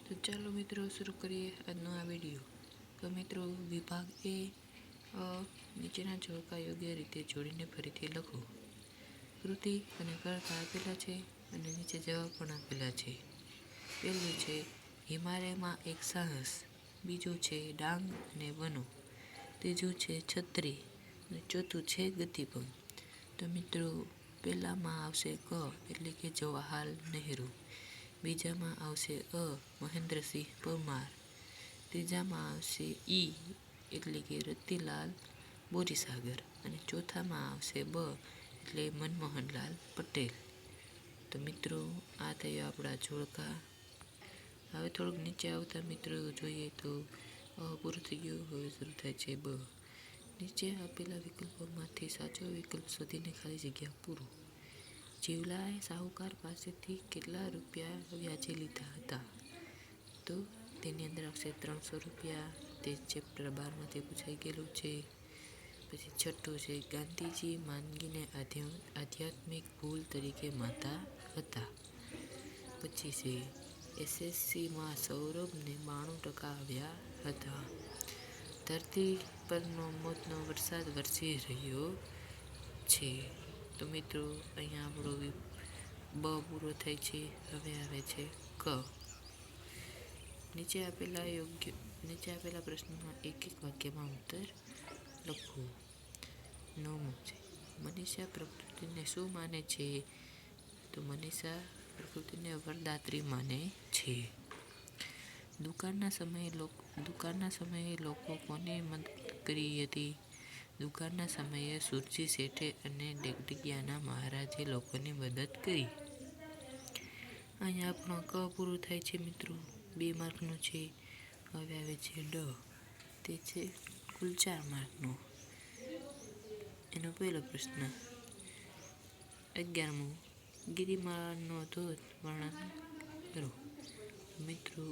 તો ચાલો મિત્રો શરૂ કરીએ આજનો આ વિડીયો। તો મિત્રો વિભાગ એ નીચેના જોડકા યોગ્ય રીતે જોડીને ફરીથી લખો। કૃતિ અને કર્તા આપેલા છે અને નીચે જવાબ પણ આપેલા છે। પહેલું છે હિમાલયમાં એક સાહસ, બીજું છે ડાંગ અને વનો, ત્રીજું છે છત્રી અને ચોથું છે ગતિભંગ। તો મિત્રો પહેલામાં આવશે ક એટલે કે જવાહરલાલ નહેરુ, બીજામાં આવશે અ મહેન્દ્રસિંહ પરમાર, ત્રીજામાં આવશે ઈ એટલે કે રતિલાલ બોરીસાગર અને ચોથામાં આવશે બ એટલે મનમોહનલાલ પટેલ। તો મિત્રો આ થયો આપણા જોડકા। હવે થોડુંક નીચે આવતા મિત્રો જોઈએ તો પૂરું થઈ ગયું। હવે શરૂ થાય છે બ। નીચે આપેલા વિકલ્પોમાંથી સાચો વિકલ્પ શોધીને ખાલી જગ્યા પૂરો। જીવલાએ સાહુકાર પાસેથી કેટલા રૂપિયા વ્યાજે લીધા હતા? તો તેની અંદર આવશે 300 રૂપિયા। તે ચેપ્ટર 12માંથી પૂછાઈ ગયેલું છે। પછી છઠ્ઠું છે ગાંધીજી માંદગીને આધ્યાત્મિક ભૂલ તરીકે માનતા હતા। પછી છે એસએસસીમાં સૌરભને 92% આવ્યા હતા। ધરતી પરનો મોતનો વરસાદ વરસી રહ્યો છે। તો મિત્રો અહીંયા આપણો બ પૂરો થાય છે। હવે આવે છે ક। નીચે આપેલા પ્રશ્નોના એક એક વાક્યમાં ઉત્તર લખો। 9મું છે મનીષા પ્રકૃતિને શું માને છે? તો મનીષા પ્રકૃતિને વરદાત્રી માને છે। દુકાળના સમયે લોકો કોને મદદ કરી હતી? દુકાળના સમયે સુરજી શેઠે અને ડગડગિયાના મહારાજે લોકોની મદદ કરી। અહીંયા આપણો ક પૂરું થાય છે મિત્રો, 2 માર્કનું છે। હવે આવે છે ડ, તે છે કુલ 4 માર્કનો। એનો પહેલો પ્રશ્ન 11મો ગિરિમાળાનો ધોધ વર્ણન કરો। મિત્રો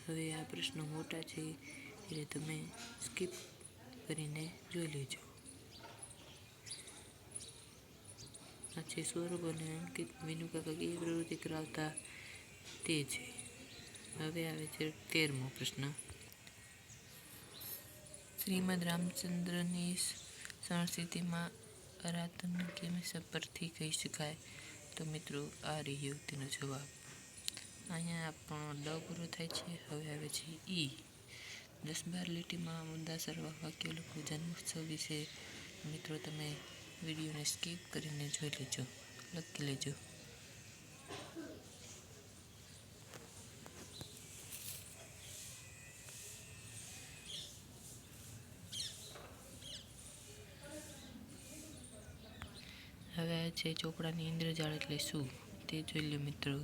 હવે આ પ્રશ્નો મોટા છે એટલે તમે સ્કીપ કરીને જોઈ લેજો। આ છે સૌરભ અને અંકિત વિનુકાકા કેવી પ્રવૃત્તિ કરાવતા તે છે। હવે આવે છે 13મો પ્રશ્ન શ્રીમદ રામચંદ્રની સંસ્કૃતિમાં આરાધન કેમ પરથી કહી શકાય? તો મિત્રો આ રહ્યો તેનો જવાબ। અહીંયા આપણો ડ પૂરો થાય છે। હવે આવે છે ઈ। 10-12 લીટીમાં મુદ્દાસર વાક્ય લખો જન્મોત્સવ વિશે। મિત્રો તમે વિડીયોને સ્કીપ કરીને જોઈ લેજો, લખી લેજો। હવે આ છે ચોપડાની ઇન્દ્રજાળ એટલે શું તે જોઈ લો મિત્રો।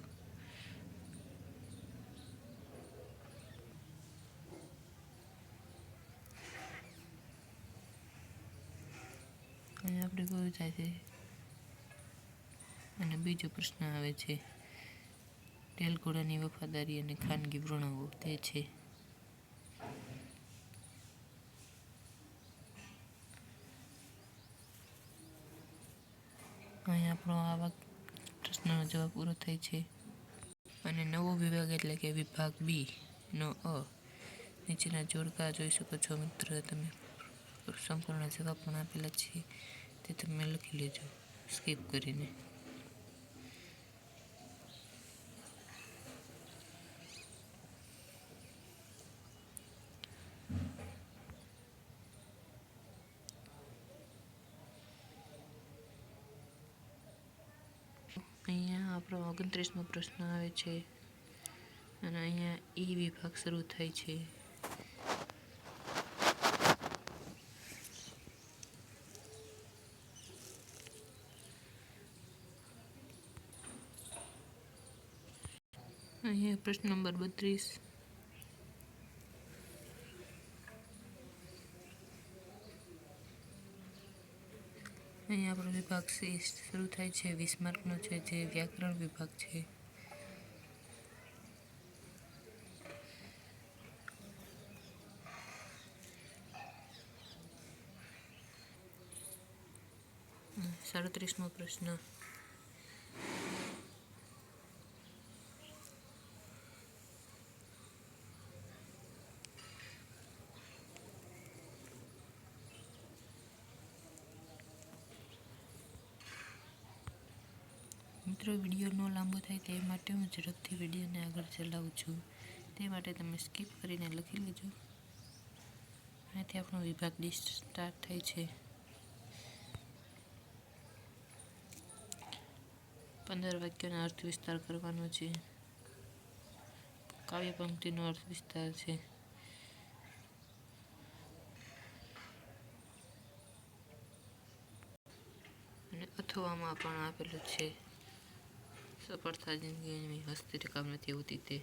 અહીંયા આપણે પૂરું થાય છે અને બીજો પ્રશ્ન આવે છે રેલ ઘોડાની વફાદારી અને ખાનગી વર્ણવો તે છે। અહીંયા આપણો આ પ્રશ્નનો જવાબ પૂરો થાય છે અને નવો વિભાગ એટલે કે વિભાગ બી નો અ। નીચેના જોડકા જોઈ શકો છો મિત્રો, તમે સંપૂર્ણ જવાબ પણ આપેલા છે તે તમે લખી લેજો સ્કીપ કરીને। અહીંયા આપણો 29મો પ્રશ્ન આવે છે અને અહીંયા ઈ વિભાગ શરૂ થાય છે। અહીંયા પ્રશ્ન નંબર 32 અહીંયા આપણો વિભાગ સી શરૂ થાય છે। 20 માર્કનો છે જે વ્યાકરણ વિભાગ છે। સાડત્રીસમો પ્રશ્ન મિત્રો વિડીયો ન લાંબો થાય તે માટે હું ઝડપથી વિડીયોને આગળ ચલાવું છું. તે માટે તમે સ્કીપ કરીને લખી લેજો. અહીંયાથી આપણો વિભાગ ડી સ્ટાર્ટ થાય છે. 15 વાક્યોનો અર્થ વિસ્તાર કરવાનો છે. કાવ્ય પંક્તિનો અર્થ વિસ્તાર છે. અને અથવામાં પણ આપેલું છે. સફળતા જિંદગીની હસ્તી કામ નથી હોતી તે.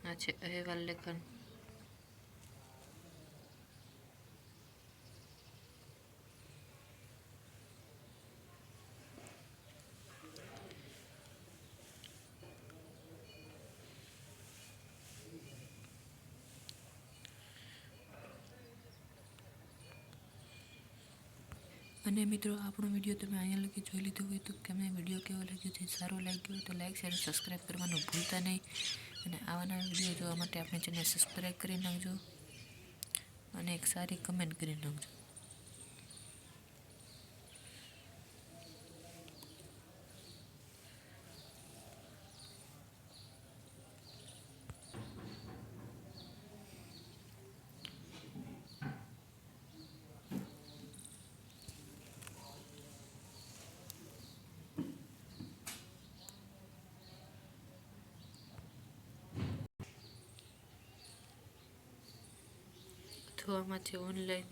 આ છે અહેવાલ લેખન. અને મિત્રો આપણો વિડીયો તમે અહીંયા લગી જોઈ લીધો હોય તો તમને વિડીયો કેવો લાગ્યો છે, સારો લાગ્યો હોય તો લાઈક શેર સબસ્ક્રાઈબ કરવાનું ભૂલતા નહીં. અને આવા નવા વિડીયો જોવા માટે આપણી ચેનલ સબસ્ક્રાઈબ કરી નાખજો અને એક સારી કમેન્ટ કરી નાખજો. અથવામાં છે ઓનલાઈન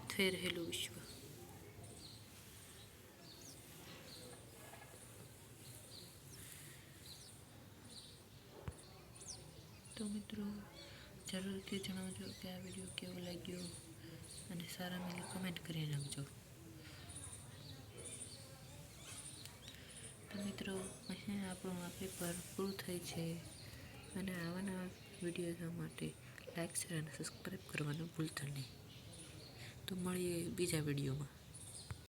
થઈ રહેલું વિશ્વ. તો મિત્રો જરૂરથી જણાવજો કે આ વિડીયો કેવો લાગ્યો અને સારા મેલી કમેન્ટ કરી નાખજો. તો મિત્રો અહીંયા આપણું આ પેપર પૂરું થાય છે. અને આવા નવા વિડીયો જોવા માટે લાઈક શેર અને સબસ્ક્રાઈબ કરવાનું ભૂલતા નહીં. તો મળીએ બીજા વિડીયોમાં.